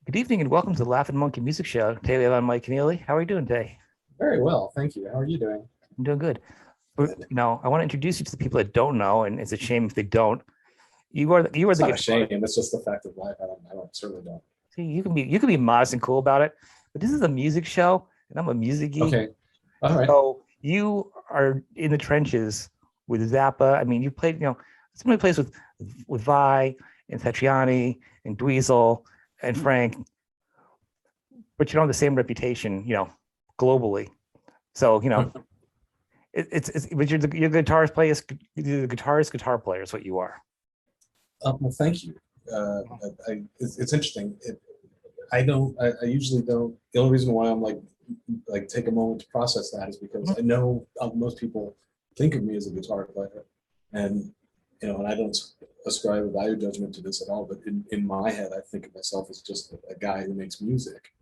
Good evening and welcome to the Laughing Monkey Music Show. Today we have on Mike Keneally. How are you doing today? Very well, thank you. How are you doing? I'm doing good. Good. I want to introduce you to the people that don't know, and it's a shame if they don't. You are It's the not a guitar. shame. It's just the fact of life. I don't certainly don't. See, you can be modest and cool about it, but this is a music show, and I'm a music geek. Okay. All right. So you are in the trenches with Zappa. I mean, you played, somebody plays with Vi and Satriani and Dweezil and Frank, but you don't have the same reputation, globally. So, but you're the guitarist player, the guitarist guitar player is what you are. Well, thank you. It's interesting. I usually don't. The only reason why I'm like take a moment to process that is because I know most people think of me as a guitar player, and and I don't ascribe a value judgment to this at all. But in my head, I think of myself as just a guy who makes music.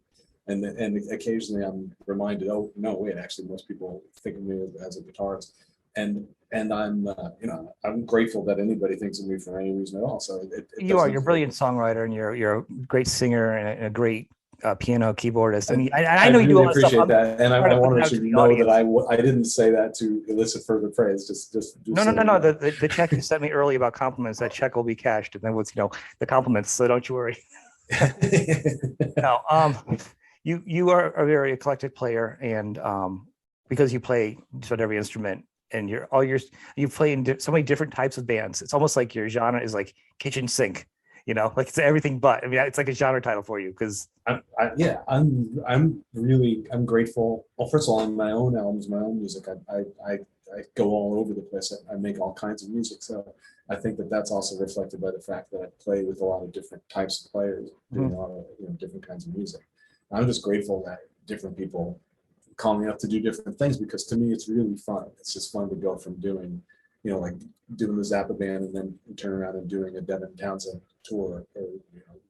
And occasionally I'm reminded, oh no, wait, actually most people think of me as a guitarist, and I'm grateful that anybody thinks of me for any reason at all. So You're a brilliant songwriter, and you're a great singer and a great piano keyboardist. I mean, I know you do really all that stuff. appreciate that, and I wanted you to know audience. that I didn't say that to elicit further praise. No. The check you sent me early about compliments, that check will be cashed, and then what's the compliments. So don't you worry. No, you are a very eclectic player, and because you play just about every instrument, and you play in so many different types of bands. It's almost like your genre is like kitchen sink, like it's everything but. I mean, it's like a genre title for you because I'm grateful. Well, first of all, on my own albums, my own music, I go all over the place. I make all kinds of music, so I think that's also reflected by the fact that I play with a lot of different types of players, doing a lot of different kinds of music. I'm just grateful that different people call me up to do different things, because to me it's really fun. It's just fun to go from doing, like doing the Zappa band and then turn around and doing a Devin Townsend tour, or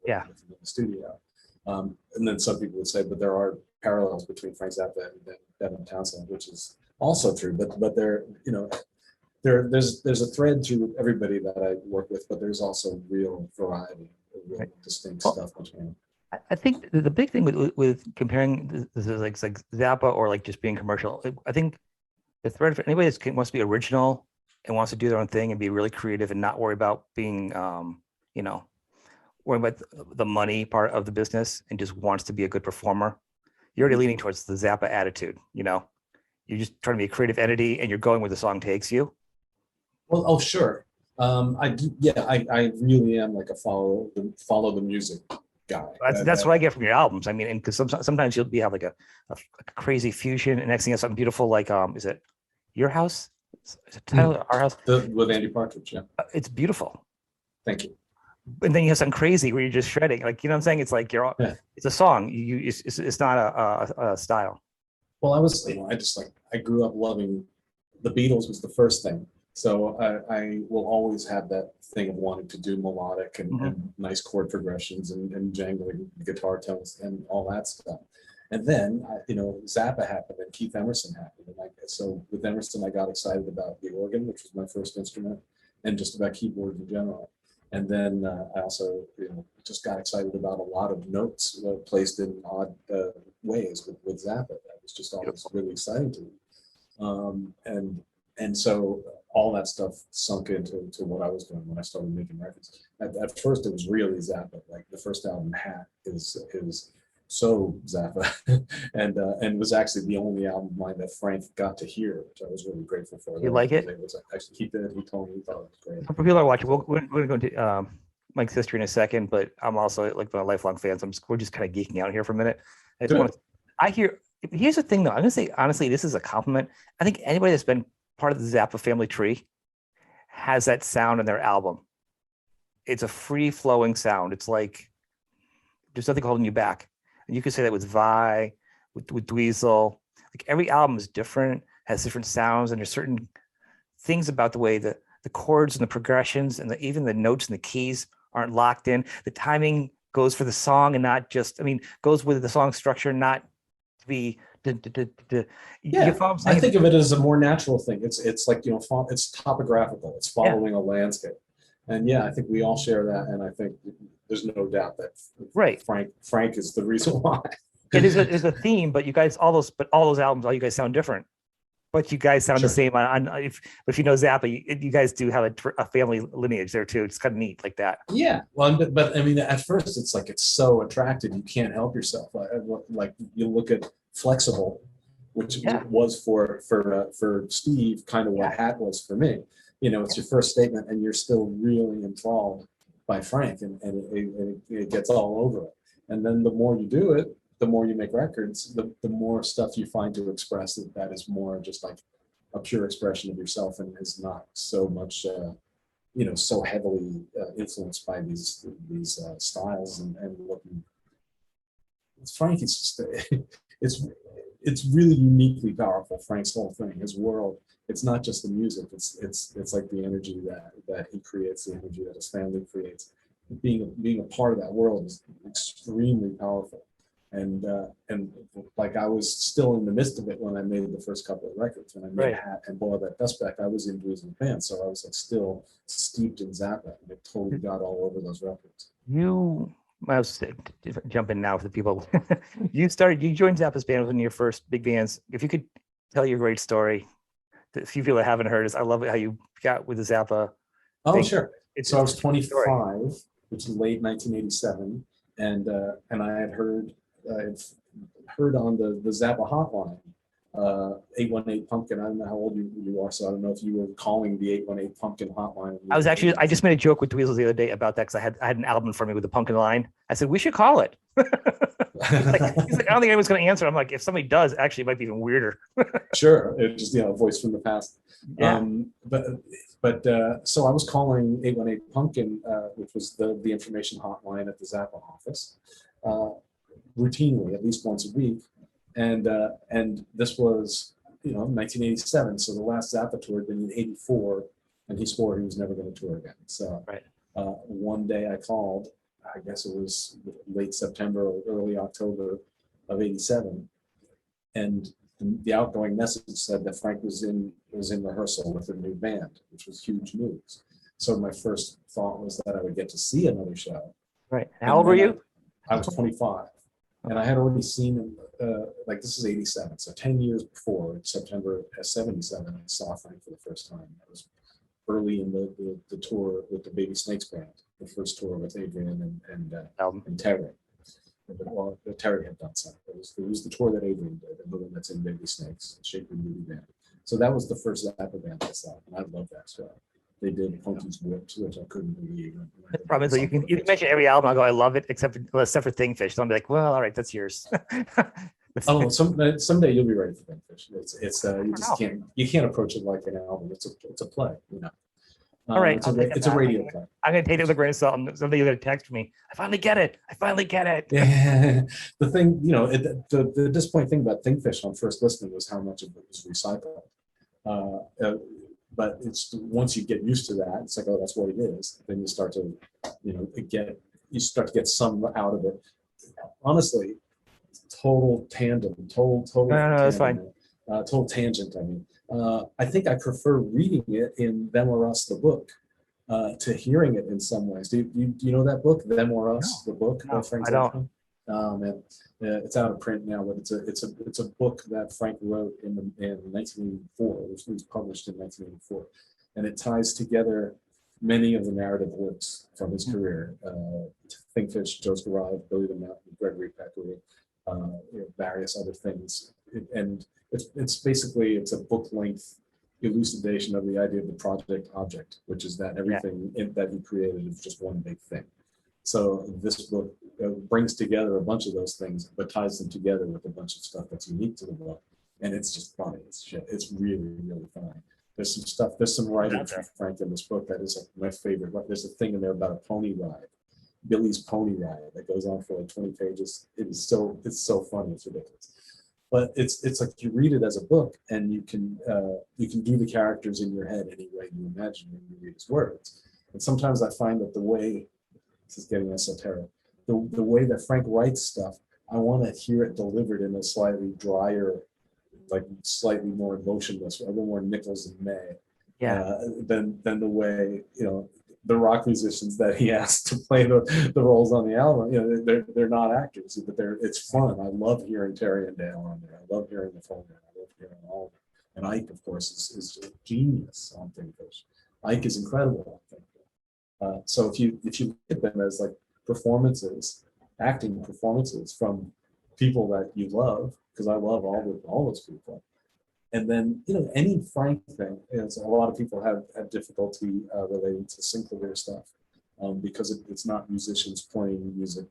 Yeah. in the studio. And then some people would say, but there are parallels between Frank Zappa and Devin Townsend, which is also true. But there's a thread through everybody that I work with, but there's also real variety, real distinct stuff between them. I think the big thing with comparing this is like Zappa or like just being commercial. I think the thread for anybody that wants to be original and wants to do their own thing and be really creative and not worry about being, worrying about the money part of the business and just wants to be a good performer. You're already leaning towards the Zappa attitude. You're just trying to be a creative entity and you're going where the song takes you. Well, oh sure. I do. Yeah, I really am like a follow the music guy. That's what I get from your albums. I mean, and because sometimes you'll have like a crazy fusion, and next thing you have something beautiful like is it Your House? Is it titled Our House? With Andy Partridge, yeah. It's beautiful. Thank you. And then you have something crazy where you're just shredding, like what I'm saying. It's like it's a song. It's not a style. Well, I grew up loving the Beatles was the first thing. So I will always have that thing of wanting to do melodic and nice chord progressions and jangling guitar tones and all that stuff. And then, Zappa happened and Keith Emerson happened. And so with Emerson, I got excited about the organ, which was my first instrument, and just about keyboards in general. And then I also, just got excited about a lot of notes placed in odd ways with Zappa. That was just always really exciting to me. And so all that stuff sunk into what I was doing when I started making records. At first, it was really Zappa. Like the first album, Hat, is so Zappa, and was actually the only album of mine that Frank got to hear, which I was really grateful for. You like it? Actually, he did. He told me he thought it was great. For people are watching, we're going to go into Mike's history in a second, but I'm also like a lifelong fan, so we're just kind of geeking out here for a minute. Here's the thing, though. I'm going to say honestly, this is a compliment. I think anybody that's been part of the Zappa family tree has that sound in their album. It's a free-flowing sound. It's like there's nothing holding you back. And you could say that with Vi, with Dweezil. Like every album is different, has different sounds, and there's certain things about the way the chords and the progressions and even the notes and the keys aren't locked in. The timing goes for the song and not just, goes with the song structure, not be. You Yeah, follow what I'm I saying? think of it as a more natural thing. It's like, it's topographical. It's Yeah, following a landscape. And yeah, I think we all share that. And I think there's no doubt that right. Frank is the reason why. It is a theme, but all those albums, all you guys sound different. But you guys sound the Sure. same. If you know Zappa, you guys do have a family lineage there too. It's kind of neat like that. Yeah. Well, but I mean, at first it's like, it's so attractive. You can't help yourself. Like you look at Flexible, which Yeah, was for Steve, kind of what yeah. Hat was for me. It's your first statement and you're still really enthralled by Frank, and it gets all over it. And then the more you do it, the more you make records, the more stuff you find to express that is more just like a pure expression of yourself, and is not so much so heavily influenced by these styles and looking. Frank is just it's really uniquely powerful. Frank's whole thing, his world. It's not just the music. It's like the energy that he creates, the energy that his family creates. Being a part of that world is extremely powerful. And like, I was still in the midst of it when I made the first couple of records. When I made Right. Hat and Boil That Dust Back, I was in Blues and Band, so I was like still steeped in Zappa, and it totally got all over those records. I was jumping now for the people. You joined Zappa's band was one of your first big bands. If you could tell your great story, a few people that haven't heard is, I love it how you got with the Zappa. Oh, sure. So I was it's a great story. 25, which is late 1987, and I had heard on the Zappa hotline, 818 Pumpkin. I don't know how old you are, so I don't know if you were calling the 818 Pumpkin hotline. I just made a joke with Dweezil the other day about that, because I had an album for me with the Pumpkin line. I said, we should call it. he's like, I don't think anyone's going to answer. I'm like, if somebody does, actually, it might be even weirder. Sure, it's just a voice from the past. Yeah. But so I was calling 818 Pumpkin, which was the information hotline at the Zappa office, routinely, at least once a week, and this was 1987. So the last Zappa tour had been in '84, and he swore he was never going to tour again. So Right. One day I called. I guess it was late September or early October of '87, and the outgoing message said that Frank was in rehearsal with a new band, which was huge news. So my first thought was that I would get to see another show. Right. How old were you? I was 25, and I had already seen him. Like, this is '87, so 10 years before, in September of '77, I saw Frank for the first time. I was early in the tour with the Baby Snakes band, the first tour with Adrian and Terry. Well, Terry had done something. It was the tour that Adrian did, and the one that's in Baby Snakes, Shaky Movie Band. So that was the first Zappa band I saw, and I love that show. They did Punky's Whips, which I couldn't believe. The problem is, you can mention every album, I'll go, I love it, except for Thingfish. So I'll be like, well, all right, that's yours. Oh, someday you'll be ready for Thingfish. You just can't approach it like an album. It's a play, All right, it's a radio play. I'm going to take it with a grain of salt. And somebody going to text me, I finally get it. Yeah, the thing, the disappointing thing about Thingfish on first listening was how much of it was recycled. But it's once you get used to that, it's like, oh, that's what it is. Then you start to, get some out of it. Honestly, total tangent. No, that's fine. Total tangent. I mean, I think I prefer reading it in Them or Us, the book, to hearing it in some ways. Do you know that book, Them or Us, the book? No, Frank I don't. Man, it's out of print now, but it's a book that Frank wrote in 1984. It was published in 1984, and it ties together many of the narrative works from his career: Thingfish, Joe's Garage, Billy the Mountain, Gregory Peccary, various other things. And it's basically a book length elucidation of the idea of the project object, which is that everything that he created is just one big thing. So this book brings together a bunch of those things, but ties them together with a bunch of stuff that's unique to the book. And it's just funny. It's really, really funny. There's some writing from Frank in this book that is my favorite. There's a thing in there about a pony ride, Billy's pony ride, that goes on for like 20 pages. It's so funny. It's ridiculous. But it's like you read it as a book, and you can do the characters in your head any way you imagine when you read his words. And sometimes I find that the way, this is getting esoteric, the way that Frank writes stuff I want to hear it delivered in a slightly drier, like slightly more emotionless, a little more Nichols and May, Yeah. than the way, the rock musicians that he asked to play the roles on the album. They're not actors, but it's fun. I love hearing Terry and Dale on there. I love hearing the phone. I love hearing all of it. And Ike, of course, is a genius on Finfish. Ike is incredible on Finfish. So if you look at them as like performances, acting performances from people that you love, because I love all those people. And then, any Frank thing is, a lot of people have difficulty relating to synclavier stuff because it's not musicians playing music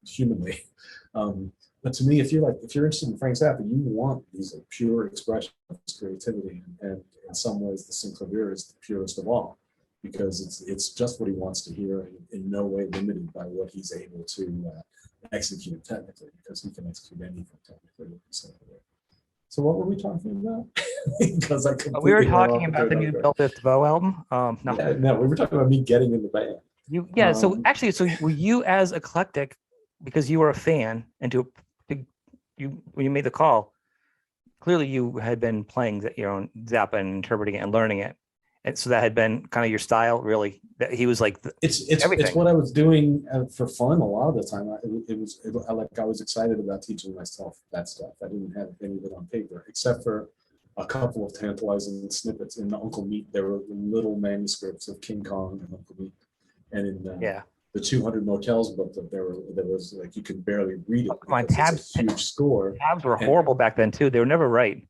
humanly. But to me, if you're interested in Frank Zappa, you want these like pure expression of his creativity, and in some ways, the synclavier is the purest of all, because it's just what he wants to hear, and in no way limited by what he's able to execute technically, because he can execute anything technically with the synclavier. So what were we talking about? Because I completely We were went off talking into about the new another- Bill Fifth Bow album. No, Yeah, no, we were talking about me getting in the band. yeah. So Um, actually, so were you as eclectic because you were a fan, and to you when you made the call, clearly you had been playing your own Zappa and interpreting it and learning it, and so that had been kind of your style. Really, that he was like It's everything. what I was doing for fun a lot of the time. I was excited about teaching myself that stuff. I didn't have any of it on paper, except for a couple of tantalizing snippets in Uncle Meat. There were little manuscripts of King Kong and Uncle Meat, and in Yeah. the 200 Motels book that there was like you could barely read it My because it's a huge score. tabs were And- horrible back then too. They were never right.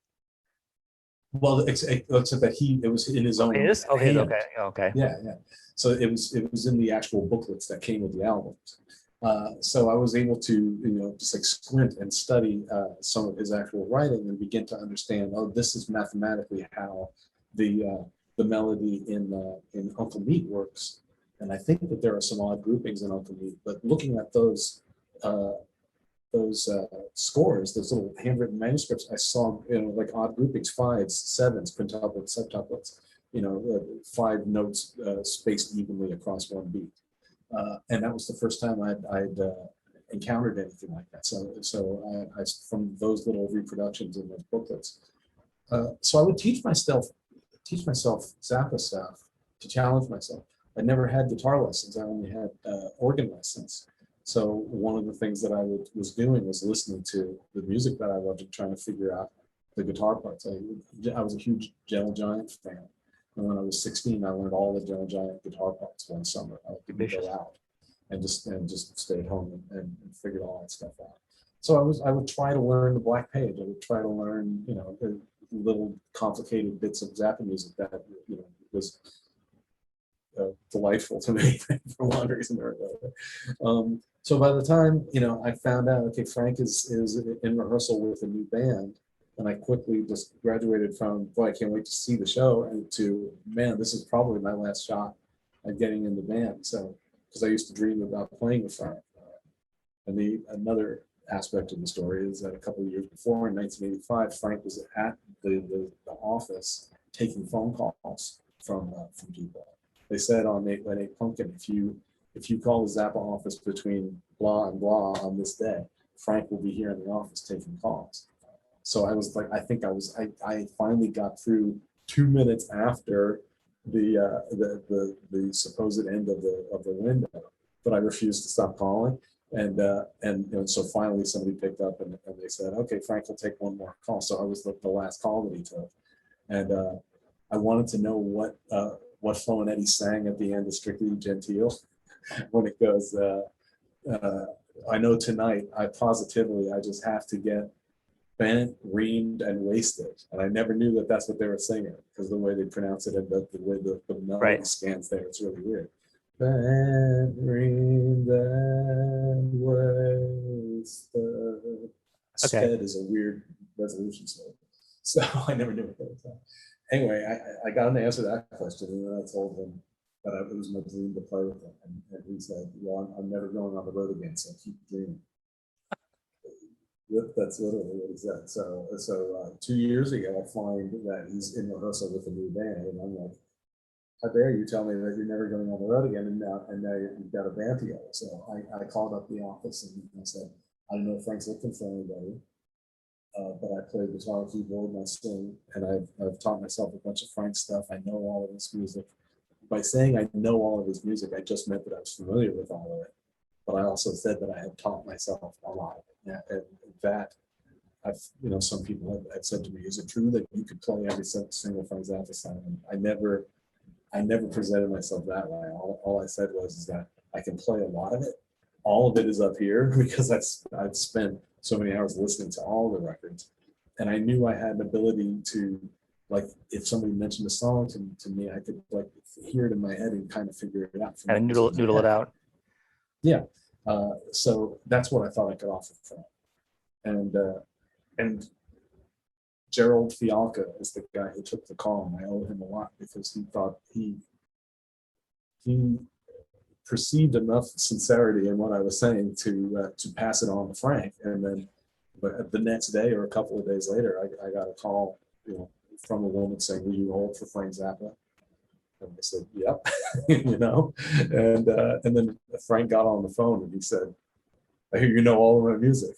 Well, except that it was in his own It is okay. hand. Okay. Yeah. So it was in the actual booklets that came with the albums. So I was able to just like squint and study some of his actual writing and begin to understand. Oh, this is mathematically how the melody in Uncle Meat works. And I think that there are some odd groupings in Uncle Meat, but looking at those scores, those little handwritten manuscripts, I saw like odd groupings, fives, sevens, quintuplets, septuplets, 5 notes spaced evenly across one beat, and that was the first time I'd encountered anything like that. So I from those little reproductions in those booklets. So I would teach myself Zappa stuff to challenge myself. I never had guitar lessons. I only had organ lessons. So one of the things that I was doing was listening to the music that I loved and trying to figure out the guitar parts. I was a huge Gentle Giant fan. And when I was 16, I learned all the Gentle Giant guitar parts one summer. I didn't go out and just stay at home and figured all that stuff out. So I would try to learn the Black Page. I would try to learn, the little complicated bits of Zappa music that, was delightful to me for one reason or another. So by the time, I found out, okay, Frank is in rehearsal with a new band, and I quickly just graduated from, boy, I can't wait to see the show, and to, man, this is probably my last shot at getting in the band. So, because I used to dream about playing with Frank. And another aspect of the story is that a couple of years before, in 1985, Frank was at the office taking phone calls from people. They said on 8 Pumpkin, if you call the Zappa office between blah and blah on this day, Frank will be here in the office taking calls. So I was like, I finally got through 2 minutes after the supposed end of the window, but I refused to stop calling. And so finally somebody picked up and they said, okay, Frank will take one more call. So I was the last call that he took. And I wanted to know what Flo and Eddie sang at the end of Strictly Gentile when it goes, I know tonight, I just have to get bent, reamed, and wasted. And I never knew that that's what they were singing, because the way they pronounce it and the way the melody scans there, it's really weird. Bent, reamed, and wasted. Sped is a weird resolution song. So I never knew what that was. Anyway, I got him to answer that question, and then I told him that it was my dream to play with him. And he said, well, I'm never going on the road again, so keep dreaming. That's literally what he said. So 2 years ago, I find that he's in rehearsal with a new band, and I'm like, how dare you tell me that you're never going on the road again, and now you've got a band together. So I called up the office and I said, I don't know if Frank's looking for anybody, but I play guitar, keyboard, and I sing, and I've taught myself a bunch of Frank stuff. I know all of his music. By saying I know all of his music, I just meant that I was familiar with all of it. But I also said that I had taught myself a lot of it. Yeah, and that some people have said to me, "Is it true that you could play every single Frank Zappa song?" And I never presented myself that way. All I said was is that I can play a lot of it. All of it is up here because I've spent so many hours listening to all the records, and I knew I had an ability to, like, if somebody mentioned a song to me, I could like hear it in my head and kind of figure it out. And noodle it out. Yeah. So that's what I thought I could offer from. And Gerald Fialka is the guy who took the call, and I owe him a lot because he thought he perceived enough sincerity in what I was saying to pass it on to Frank. And then, but the next day or a couple of days later, I got a call, from a woman saying, "Will you hold for Frank Zappa?" And I said, "Yep," and then Frank got on the phone and he said, "I hear you know all of my music."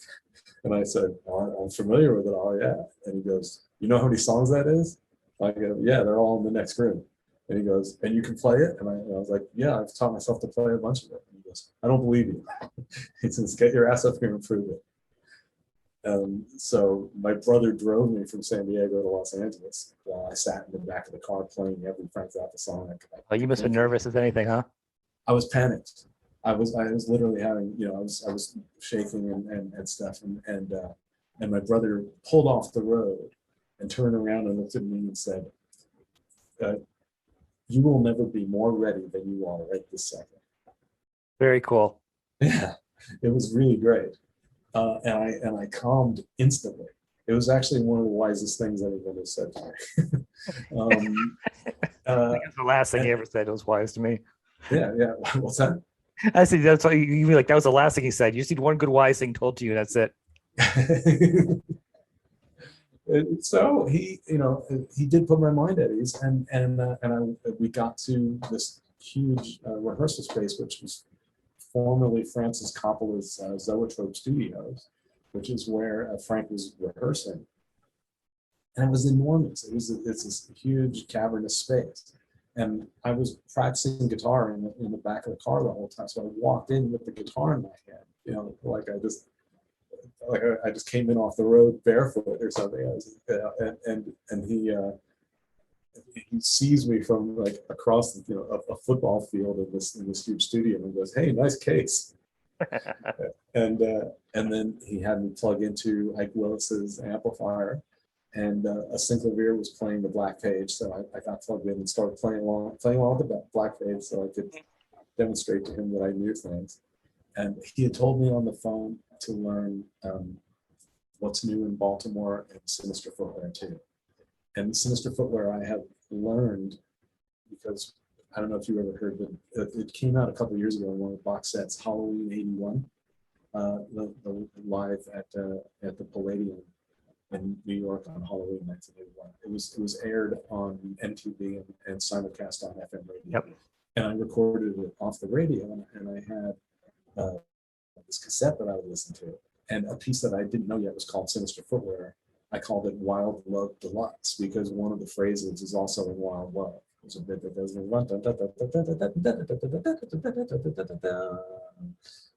And I said, "Oh, I'm familiar with it all, yeah." And he goes, "You know how many songs that is?" I go, "Yeah, they're all in the next room." And he goes, "And you can play it?" And I was like, "Yeah, I've taught myself to play a bunch of it." And he goes, "I don't believe you." He says, "Get your ass up here and prove it." So my brother drove me from San Diego to Los Angeles while I sat in the back of the car playing every Frank Zappa song. Oh, you must have been nervous as anything, huh? I was panicked. I was literally having, I was shaking and stuff. And my brother pulled off the road and turned around and looked at me and said, "You will never be more ready than you are right this second." Very cool. Yeah, it was really great. And I calmed instantly. It was actually one of the wisest things anyone has said to me. I think it's the last thing he ever said. It was wise to me. Yeah. What's that? I said that's why you like that was the last thing he said. You just need one good wise thing told to you, and that's it. So he did put my mind at ease, and we got to this huge rehearsal space, which was formerly Francis Coppola's Zoetrope Studios, which is where Frank was rehearsing. And it was enormous. It's this huge cavernous space. And I was practicing guitar in the back of the car the whole time. So I walked in with the guitar in my hand, like I just came in off the road barefoot or something. And he sees me from like across a football field in this huge studio and goes, "Hey, nice case." and then he had me plug into Ike Willis's amplifier, and a synclavier was playing the Black Page, so I got plugged in and started playing along with the Black Page, so I could demonstrate to him that I knew things. And he had told me on the phone to learn What's New in Baltimore and Sinister Footwear too. And Sinister Footwear I have learned because I don't know if you ever heard, but it came out a couple of years ago in one of the box sets, Halloween '81, the live at the Palladium in New York on Halloween 1981. It was aired on MTV and simulcast on FM radio. Yep. And I recorded it off the radio, and I had this cassette that I would listen to, and a piece that I didn't know yet was called Sinister Footwear. I called it Wild Love Deluxe because one of the phrases is also in Wild Love. There's a bit that goes, which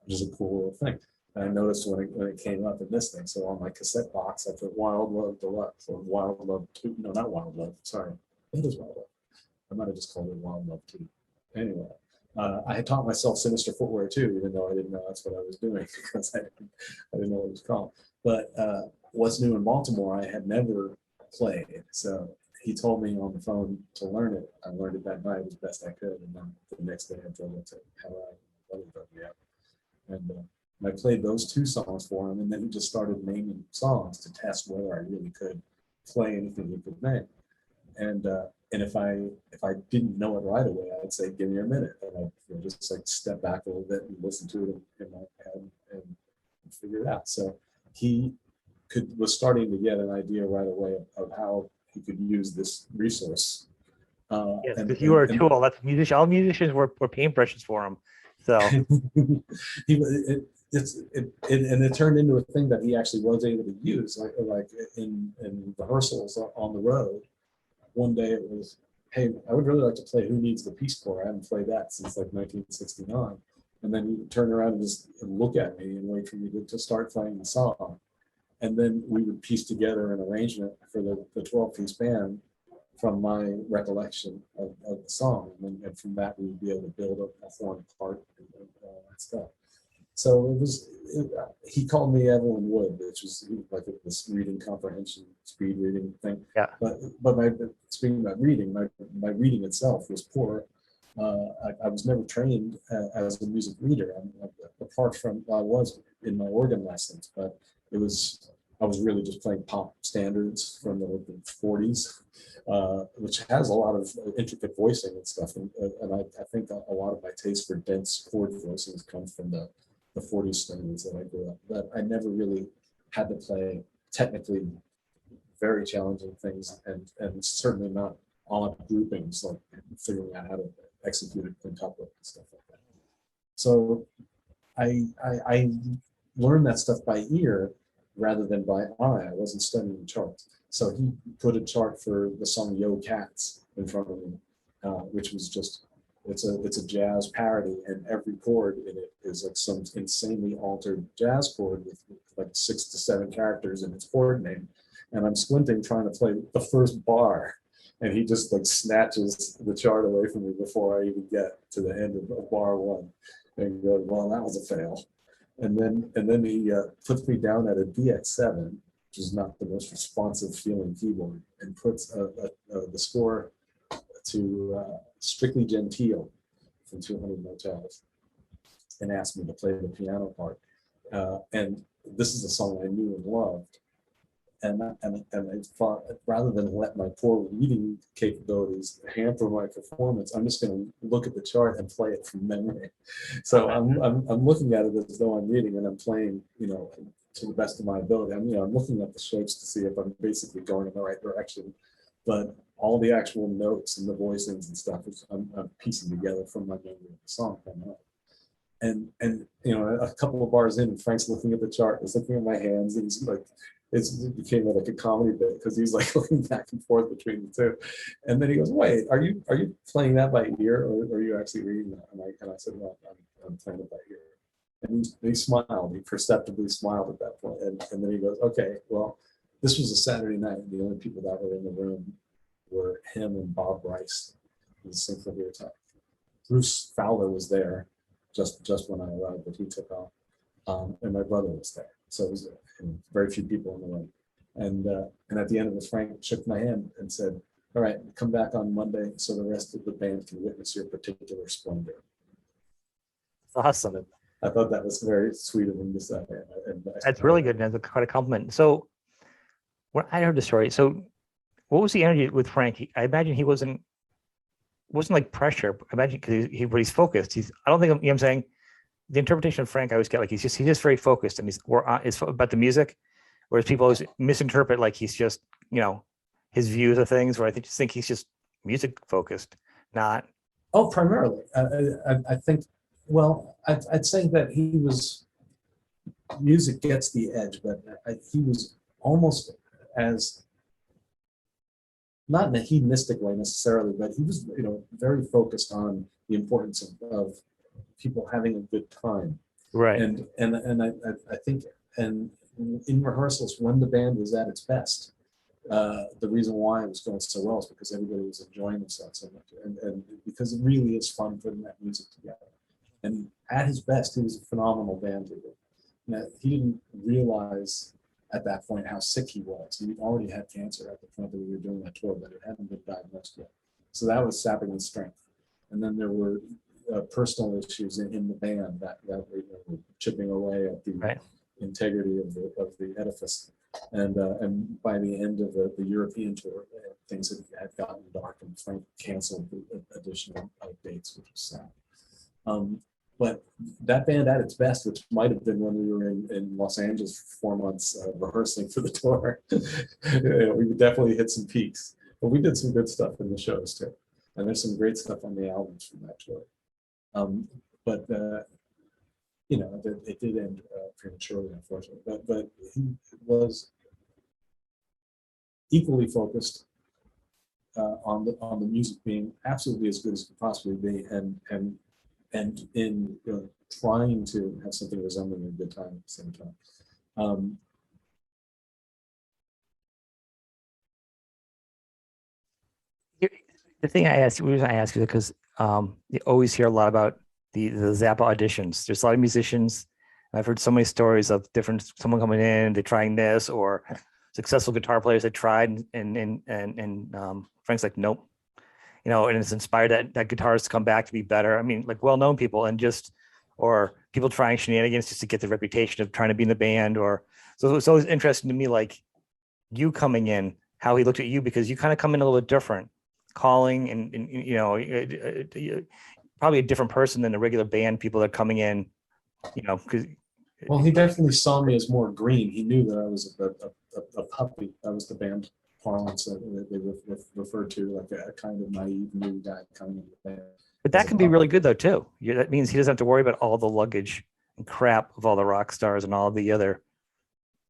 is a cool little thing. And I noticed when it came up in this thing, so on my cassette box, I put Wild Love Deluxe or Wild Love 2. No, not Wild Love. Sorry. It is Wild Love. I might have just called it Wild Love 2. Anyway, I had taught myself Sinister Footwear too, even though I didn't know that's what I was doing because I didn't know what it was called. But What's New in Baltimore, I had never played. So he told me on the phone to learn it. I learned it that night as best I could. And then the next day I drove it to LA. And I played those 2 songs for him. And then he just started naming songs to test whether I really could play anything he could name. And if I didn't know it right away, I'd say, "Give me a minute." And I'd just like step back a little bit and listen to it in my head and figure it out. So he was starting to get an idea right away of how he could use this resource. Yes, because you were a tool. That's musician. All musicians were paintbrushes for him. So and it turned into a thing that he actually was able to use, like in rehearsals on the road. One day it was, hey, I would really like to play Who Needs the Peace Corps. I haven't played that since like 1969. And then he would turn around and just look at me and wait for me to start playing the song. And then we would piece together an arrangement for the 12-piece band from my recollection of the song. And from that, we would be able to build a foreign part and all that stuff. So he called me Evelyn Wood, which was like this reading comprehension, speed reading thing. Yeah. But speaking about reading, my reading itself was poor. I was never trained as a music reader. Apart from I was in my organ lessons, but I was really just playing pop standards from the 40s, which has a lot of intricate voicing and stuff. And I think a lot of my taste for dense chord voicings comes from the 40s standards that I grew up. But I never really had to play technically very challenging things, and certainly not odd groupings, like figuring out how to execute a quintuplet and stuff like that. So I learned that stuff by ear rather than by eye. I wasn't studying the charts. So he put a chart for the song Yo Cats in front of me, which was just, it's a jazz parody, and every chord in it is like some insanely altered jazz chord with like 6 to 7 characters in its chord name. And I'm squinting trying to play the first bar, and he just like snatches the chart away from me before I even get to the end of bar 1. And goes, well, that was a fail. And then he puts me down at a DX7, which is not the most responsive feeling keyboard, and puts the score to Strictly Gentile from 200 Motels, and asked me to play the piano part. And this is a song I knew and loved. And I thought, rather than let my poor reading capabilities hamper my performance, I'm just going to look at the chart and play it from memory. So I'm looking at it as though I'm reading, and I'm playing, to the best of my ability. I'm looking at the shapes to see if I'm basically going in the right direction. But all the actual notes and the voicings and stuff, I'm piecing together from my memory of the song coming up. And a couple of bars in, Frank's looking at the chart, he's looking at my hands, and he's like, it became like a comedy bit because he's like looking back and forth between the two. And then he goes, wait, are you playing that by ear, or are you actually reading that? And I said, well, I'm playing it by ear. And he smiled. He perceptibly smiled at that point. And then he goes, okay, well, this was a Saturday night, and the only people that were in the room were him and Bob Rice, the symphoneer type. Bruce Fowler was there just when I arrived, but he took off. And my brother was there. So it was very few people in the room. And at the end of it, Frank shook my hand and said, all right, come back on Monday so the rest of the band can witness your particular splendor. Awesome. I thought that was very sweet of him to say. That's really good, and that's quite a compliment. So when I heard the story, so what was the energy with Frank? I imagine he wasn't like pressure. I imagine because he's focused. I don't think, I'm saying, the interpretation of Frank I always get like he's just very focused, and it's about the music, whereas people always misinterpret like he's just his views of things. Where I think he's just music focused, not. Oh, primarily, I think. Well, I'd say that he was. Music gets the edge, but he was almost as. Not in a hedonistic way necessarily, but he was, very focused on the importance of people having a good time, Right? And I think, and in rehearsals when the band was at its best, the reason why it was going so well is because everybody was enjoying themselves so much, and because it really is fun putting that music together. And at his best, he was a phenomenal band leader. Now, he didn't realize at that point how sick he was. He already had cancer at the point that we were doing that tour, but it hadn't been diagnosed yet. So that was sapping his strength. And then there were personal issues in the band that were chipping away at the integrity of the edifice. And by the end of the European tour, things had gotten dark, and Frank canceled the additional dates, which was sad. But that band at its best, which might have been when we were in Los Angeles for 4 months rehearsing for the tour, we definitely hit some peaks. But we did some good stuff in the shows too. And there's some great stuff on the albums from that tour. But you know, it did end prematurely, unfortunately. But he was equally focused on the music being absolutely as good as it could possibly be, and in trying to have something resembling a good time at the same time. The thing I asked, the reason I ask you because you always hear a lot about the Zappa auditions. There's a lot of musicians. I've heard so many stories of someone coming in, they're trying this, or successful guitar players that tried, and Frank's like, nope, and it's inspired that guitarists to come back to be better. I mean, like well-known people, or people trying shenanigans just to get the reputation of trying to be in the band, so it's always interesting to me, like you coming in, how he looked at you, because you kind of come in a little bit different, calling and probably a different person than the regular band people that are coming in, because. Well, he definitely saw me as more green. He knew that I was a puppy. That was the band parlance that they referred to, like a kind of naive new guy coming into the band. But that can be really good though too. That means he doesn't have to worry about all the luggage and crap of all the rock stars and all the other,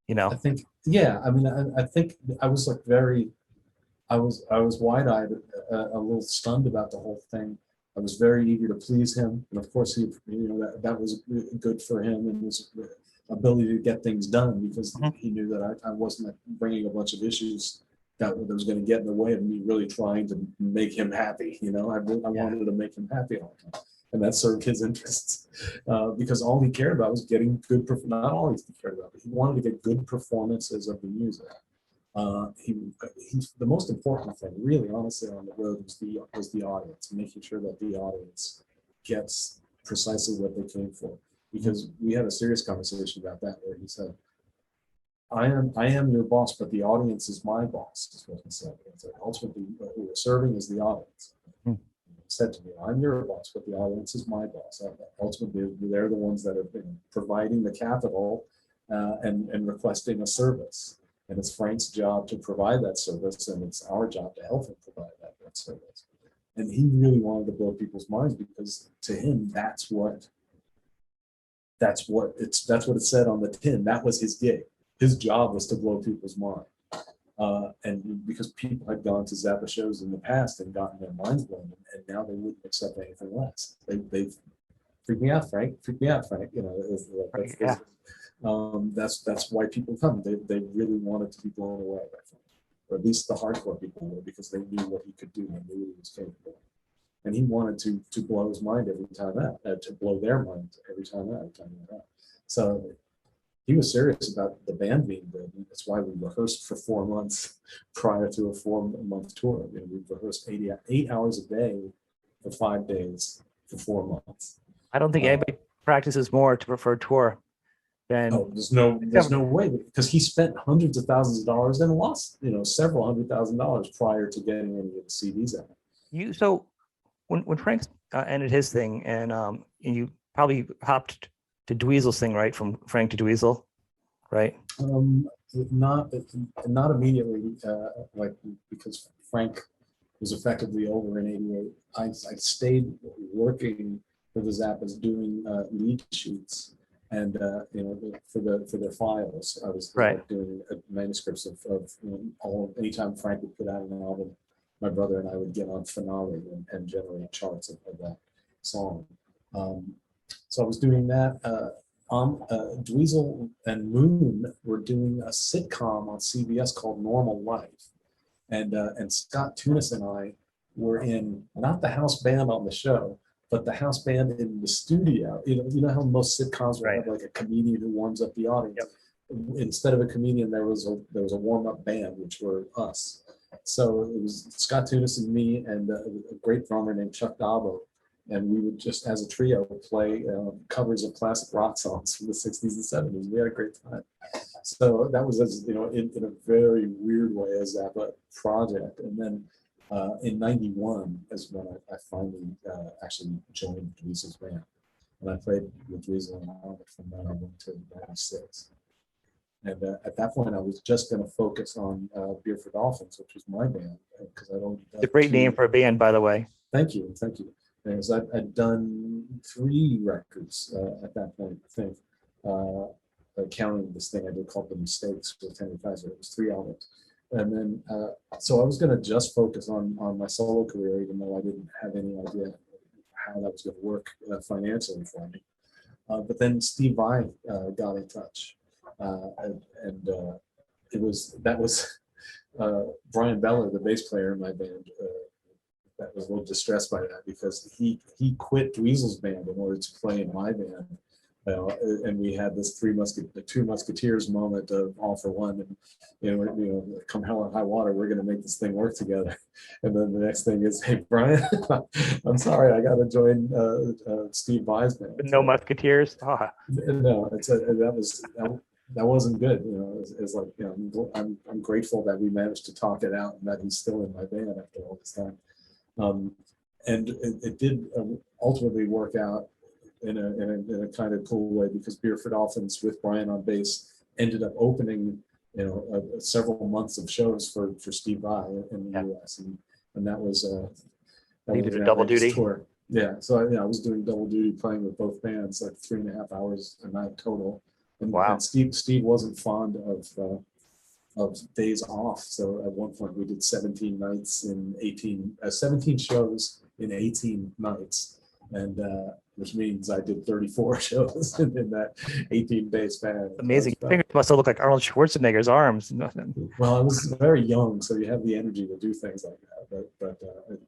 I think, yeah. I mean, I think I was like I was wide-eyed, a little stunned about the whole thing. I was very eager to please him, and of course, that was good for him and his ability to get things done, because he knew that I wasn't bringing a bunch of issues that was going to get in the way of me really trying to make him happy. I wanted to make him happy all the time, and that served his interests, because all he cared about was getting good. Not all he cared about, but he wanted to get good performances of the music. He's the most important thing, really, honestly, on the road was the audience, making sure that the audience gets precisely what they came for. Because we had a serious conversation about that, where he said, I am your boss, but the audience is my boss," is what he said. Ultimately, who we're serving is the audience. He said to me, "I'm your boss, but the audience is my boss." Ultimately, they're the ones that have been providing the capital and requesting a service. And it's Frank's job to provide that service, and it's our job to help him provide that service. And he really wanted to blow people's minds, because to him, that's what it said on the tin. That was his gig. His job was to blow people's mind. And because people had gone to Zappa shows in the past and gotten their minds blown, and now they wouldn't accept anything less. They freak me out, Frank. Freak me out, Frank. That's why people come. They really wanted to be blown away, I think. Or at least the hardcore people were, because they knew what he could do. They knew what he was capable of. And he wanted to blow his mind every time out, to blow their mind every time out. So he was serious about the band being good. And that's why we rehearsed for 4 months prior to a 4-month tour. We rehearsed 8 hours a day for 5 days for 4 months. I don't think anybody practices more to prefer tour. There's no way, because he spent hundreds of thousands of dollars and lost several $100,000 prior to getting any of the CDs out. So when Frank ended his thing, and you probably hopped to Dweezil's thing, right? From Frank to Dweezil, right? Not immediately, because Frank was effectively over in '88. I stayed working for the Zappas, doing lead sheets. And for their files, I was doing manuscripts of anytime Frank would put out an album, my brother and I would get on Finale and generate charts of that song. So I was doing that. Dweezil and Moon were doing a sitcom on CBS called Normal Life, and Scott Tunis and I were in, not the house band on the show, but the house band in the studio. You know how most sitcoms will have like a comedian who warms up the audience. Yep. Instead of a comedian, there was a warm-up band, which were us. So it was Scott Tunis and me and a great drummer named Chuck Dabo, and we would just, as a trio, play covers of classic rock songs from the '60s and '70s. We had a great time. So that was, in a very weird way, a Zappa project. And then in '91 is when I finally actually joined Dweezil's band, and I played with Dweezil and Albert from '91 to '96. And at that point, I was just going to focus on Beer for Dolphins, which was my band, because I don't. It's a great name for a band, by the way. Thank you. Because I'd done 3 records at that point, I think, counting this thing I did called The Mistakes with Henry Kaiser. It was 3 albums. And then, so I was going to just focus on my solo career, even though I didn't have any idea how that was going to work financially for me. But then Steve Vai got in touch, and that was Brian Beller, the bass player in my band. That was a little distressed by that because he quit Dweezil's band in order to play in my band. And we had this the Two Musketeers moment of all for one, and come hell or high water, we're going to make this thing work together. And then the next thing is, hey Brian, I'm sorry, I got to join Steve Vai's band. No Musketeers. Ah. No, that wasn't good. It's like, I'm grateful that we managed to talk it out and that he's still in my band after all this time. And it did ultimately work out in a kind of cool way, because Beerford Dolphins with Brian on bass ended up opening several months of shows for Steve Vai in the US, and that was you did a double duty tour. Yeah, so I was doing double duty, playing with both bands, like 3.5 hours a night total. And, wow. And Steve wasn't fond of days off, so at one point we did 17 nights in 17 shows in 18 nights, and which means I did 34 shows in that 18-day span. Amazing. Your fingers must have looked like Arnold Schwarzenegger's arms. Well, I was very young, so you have the energy to do things like that. But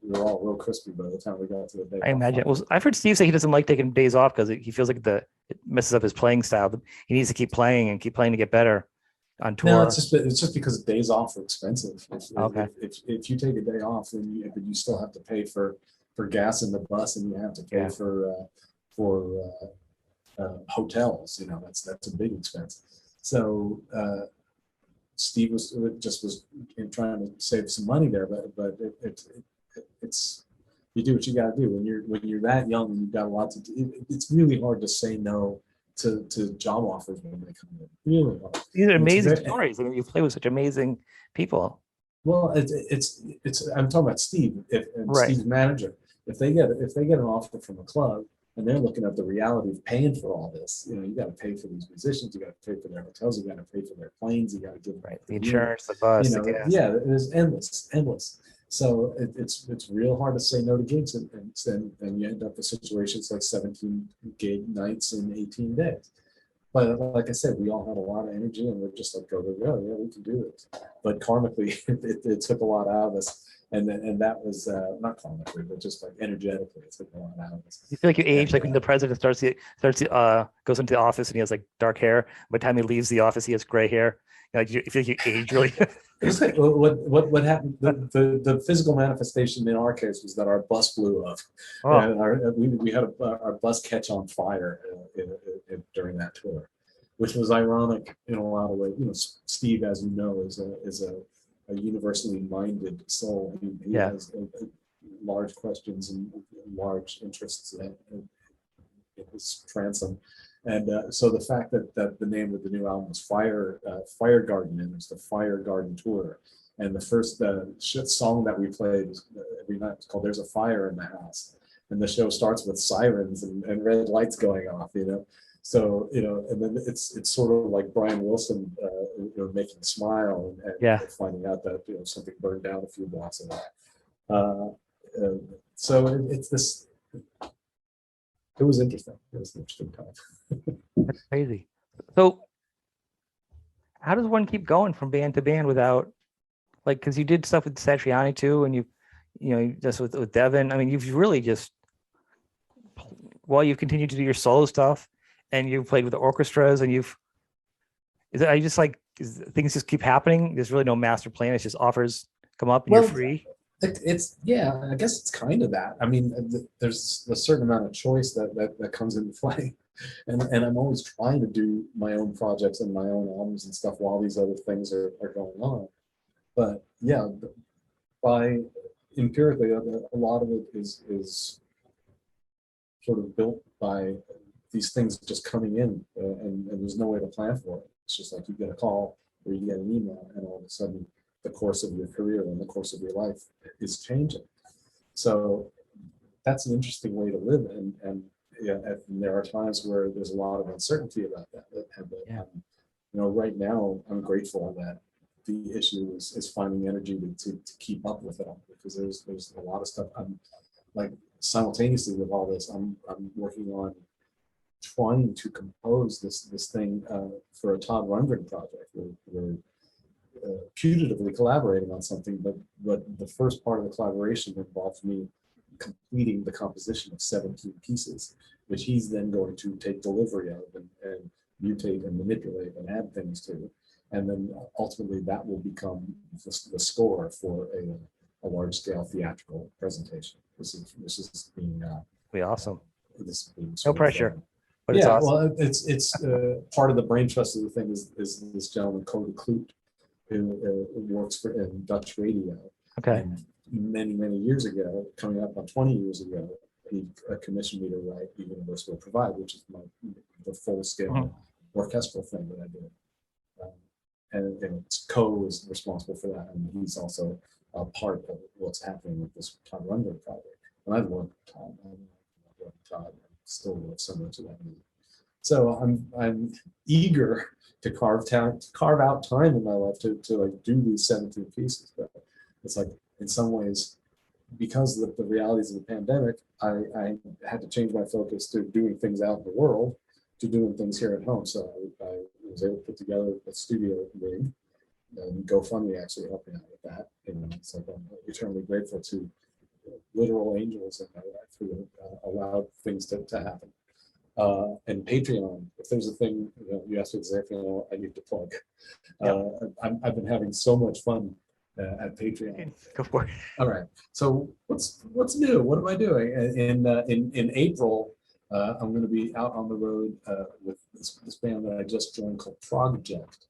we were all real crispy by the time we got to the day. I imagine. Well, I've heard Steve say he doesn't like taking days off because he feels like it messes up his playing style. He needs to keep playing to get better on tour. No, it's just because days off are expensive. Okay. If you take a day off, then you still have to pay for gas in the bus, and you have to pay for hotels. That's a big expense. So Steve was trying to save some money there, but it's you do what you got to do when you're that young and you've got a lot to do. It's really hard to say no to job offers when they come in. Really hard. These are amazing stories. I mean, you play with such amazing people. Well, it's I'm talking about Steve and Steve's manager. If they get an offer from a club and they're looking at the reality of paying for all this, you got to pay for these musicians, you got to pay for their hotels, you got to pay for their planes, you got to give the insurance, the bus, the gas. Yeah, it is endless. So it's real hard to say no to gigs, and you end up with situations like 17 gig nights in 18 days. But like I said, we all had a lot of energy, and we're just like, go, yeah, we can do this. But karmically, it took a lot out of us. And that was not karmically, but just like energetically, it took a lot out of us. You feel like you age, like when the president goes into the office and he has like dark hair. By the time he leaves the office, he has gray hair. You feel like you age really. What happened? The physical manifestation in our case was that our bus blew up. Oh. And we had our bus catch on fire during that tour, which was ironic in a lot of ways. Steve, as you know, is a universally minded soul. He has large questions and large interests in his transom. And so the fact that the name of the new album was Fire Garden, and it's the Fire Garden Tour. And the first song that we played every night was called There's a Fire in the House. And the show starts with sirens and red lights going off, So, and then it's sort of like Brian Wilson, making Smile and finding out that, something burned down a few blocks of that. So it's this, it was interesting. It was an interesting time. That's crazy. So how does one keep going from band to band without, like, because you did stuff with Satriani too, and you just with Devin. I mean, you've really just, you've continued to do your solo stuff, and you've played with the orchestras, and things just keep happening? There's really no master plan. It's just offers come up and you're free. I guess it's kind of that. I mean, there's a certain amount of choice that comes into play, and I'm always trying to do my own projects and my own albums and stuff while these other things are going on. But yeah, by empirically, a lot of it is sort of built by these things just coming in, and there's no way to plan for it. It's just like you get a call or you get an email, and all of a sudden the course of your career and the course of your life is changing. So that's an interesting way to live, and yeah, and there are times where there's a lot of uncertainty about that. Yeah. Right now I'm grateful that the issue is finding energy to keep up with it all, because there's a lot of stuff. I'm like, simultaneously with all this, I'm working on trying to compose this thing for a Todd Rundgren project. We're putatively collaborating on something, but the first part of the collaboration involves me completing the composition of 17 pieces, which he's then going to take delivery of and mutate and manipulate and add things to. And then ultimately that will become the score for a large-scale theatrical presentation. This is being Be awesome. this is being No sort of, pressure, but it's yeah, awesome. well, it's part of the brain trust of the thing is this gentleman Cody Kloot, who works for in Dutch radio. Okay. And many years ago, coming up on 20 years ago, he commissioned me to write The Universe Will Provide, which is the full scale orchestral thing that I did. And Co is responsible for that, and he's also a part of what's happening with this Todd Rundgren project. And I love Todd. I love Todd. I still love so much of that movie. So I'm eager to carve out time in my life to like do these 17 pieces. But it's like, in some ways, because of the realities of the pandemic, I had to change my focus to doing things out in the world to doing things here at home. So I was able to put together a studio rig, and GoFundMe actually helped me out with that. It's like I'm eternally grateful to literal angels in my life who allowed things to happen. And Patreon, if there's a thing, you asked me exactly what I need to plug. I've been having so much fun at Patreon. Go for it. All right. So what's new? What am I doing? In April, I'm going to be out on the road with this band that I just joined called ProgJect.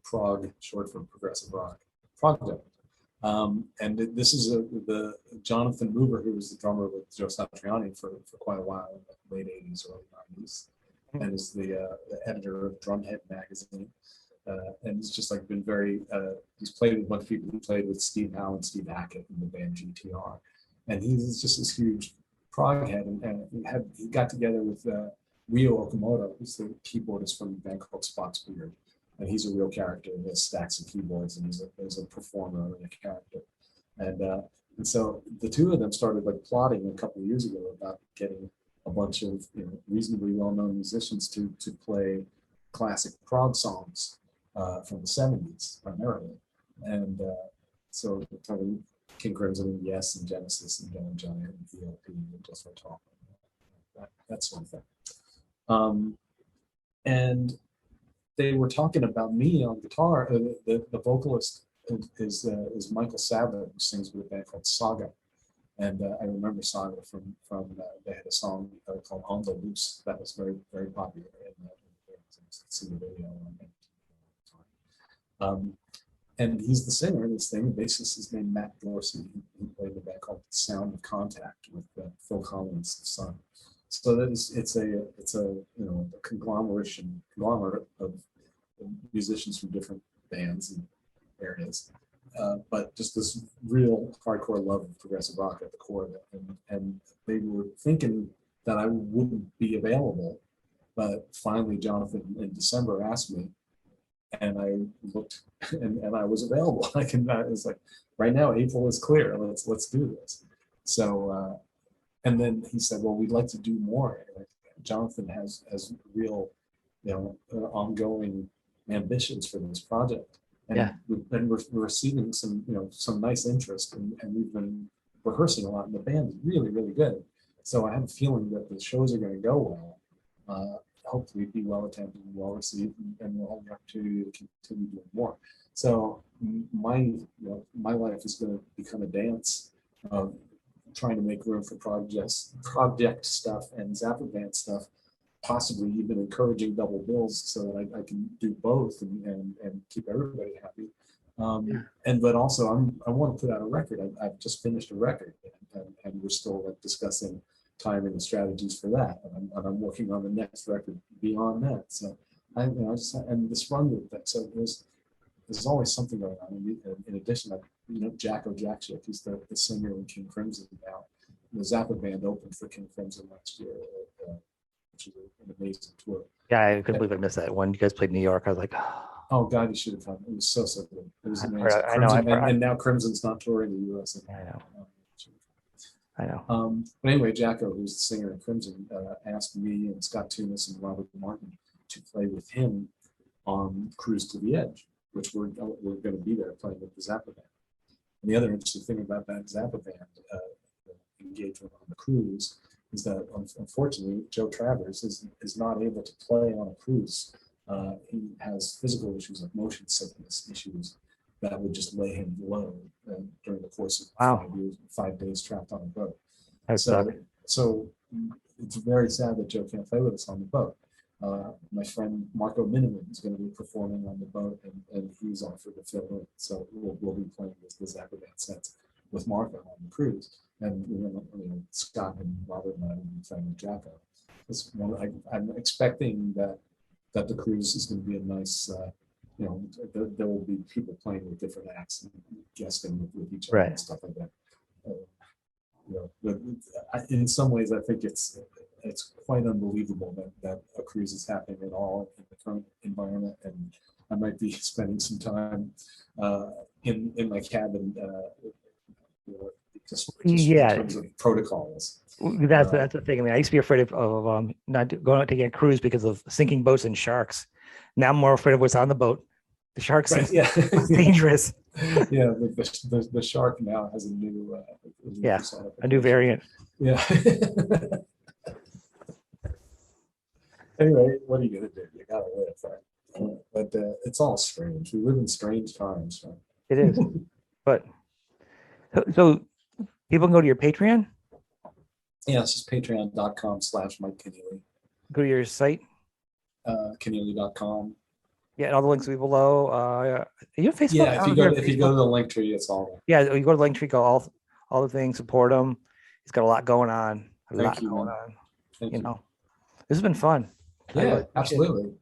Prog, short for progressive rock. ProgJect. And this is the Jonathan Mover, who was the drummer with Joe Satriani for quite a while in the late 80s, early 90s, and is the editor of Drumhead magazine. And he's just like been very, he's played with a bunch of people. He played with Steve Howe and Steve Hackett in the band GTR. And he's just this huge prog head. And he got together with Ryo Okamoto, who's the keyboardist from a band called Spock's Beard. And he's a real character. He has stacks of keyboards, and he's a performer and a character. And so the two of them started like plotting a couple of years ago about getting a bunch of reasonably well-known musicians to play classic prog songs from the 70s primarily. And so talking King Crimson and Yes and Genesis and John Giant and ELP and Just for Talk, that sort of thing. And they were talking about me on guitar. The vocalist is Michael Sava, who sings with a band called Saga. And I remember Saga from they had a song called On the Loose that was very, very popular. See the video on and he's the singer in this thing. The bassist is named Matt Dorsey. He played in a band called Sound of Contact with Phil Collins' son. So that it's a conglomerate of musicians from different bands and areas, but just this real hardcore love of progressive rock at the core of it. And they were thinking that I wouldn't be available, but finally Jonathan in December asked me, and I looked and I was available. It's like, right now April is clear. Let's do this. So. And then he said, well, we'd like to do more. Like, Jonathan has real, ongoing ambitions for this project. And we're receiving some nice interest, and we've been rehearsing a lot, and the band is really, really good. So I have a feeling that the shows are going to go well, hopefully be well attended and well received, and we'll have the opportunity to continue doing more. So my life is going to become a dance of trying to make room for ProgJect stuff and Zappa band stuff, possibly even encouraging double bills so that I can do both and keep everybody happy. But also I want to put out a record. I've just finished a record, and we're still like discussing timing and strategies for that. And I'm working on the next record beyond that. So and this run with that. So there's always something going on. In addition, Jack O'Jackship, he's the singer in King Crimson now. the Zappa band opened for King Crimson last year, which was an amazing tour. Yeah, I couldn't believe I missed that. When you guys played New York, I was like, Oh God, you should have come. It was so good. It was I amazing. I know, Crimson, and now Crimson's not touring the U.S. anymore. I know. But anyway, Jacko, who's the singer of Crimson, asked me and Scott Tunis and Robert Martin to play with him on Cruise to the Edge, which we're going to be there playing with the Zappa band. And the other interesting thing about that Zappa band engagement on the cruise is that unfortunately Joe Travers is not able to play on a cruise. He has physical issues like motion sickness issues that would just lay him low during the course of 5 days trapped on a boat. So it's very sad that Joe can't play with us on the boat. My friend Marco Miniman is going to be performing on the boat, and he's offered to fill in. So we'll be playing the Zappa band sets with Marco on the cruise, and Scott and Robert and I will be playing with Jacko. I'm expecting that the cruise is going to be a nice. There will be people playing with different acts and guesting with each other and stuff like that. But in some ways, I think it's quite unbelievable that a cruise is happening at all in the current environment, and I might be spending some time in my cabin, just in terms of protocols. That's the thing. I mean, I used to be afraid of not going out to get a cruise because of sinking boats and sharks. Now I'm more afraid of what's on the boat. The shark seems dangerous. Yeah, the shark now has a new a new variant. Yeah. Anyway, what are you gonna do? You gotta live, right? But it's all strange. We live in strange times, right? It is. But so people can go to your Patreon? Yeah, it's just patreon.com/Mike Keneally. Go to your site. Keneally.com. Yeah, and all the links will be below. Are you on Facebook? Yeah, if you go to the link tree, it's all there. Yeah, you go to the link tree, go all the things, support him. He's got a lot going on. Thank you. This has been fun. Yeah, absolutely.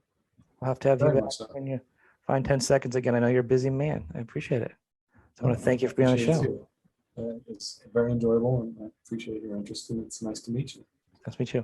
I'll have to have you back when you find 10 seconds again. I know you're a busy man. I appreciate it. So I want to thank you for being on the show. It's very enjoyable, and I appreciate your interest, and it's nice to meet you. Nice to meet you.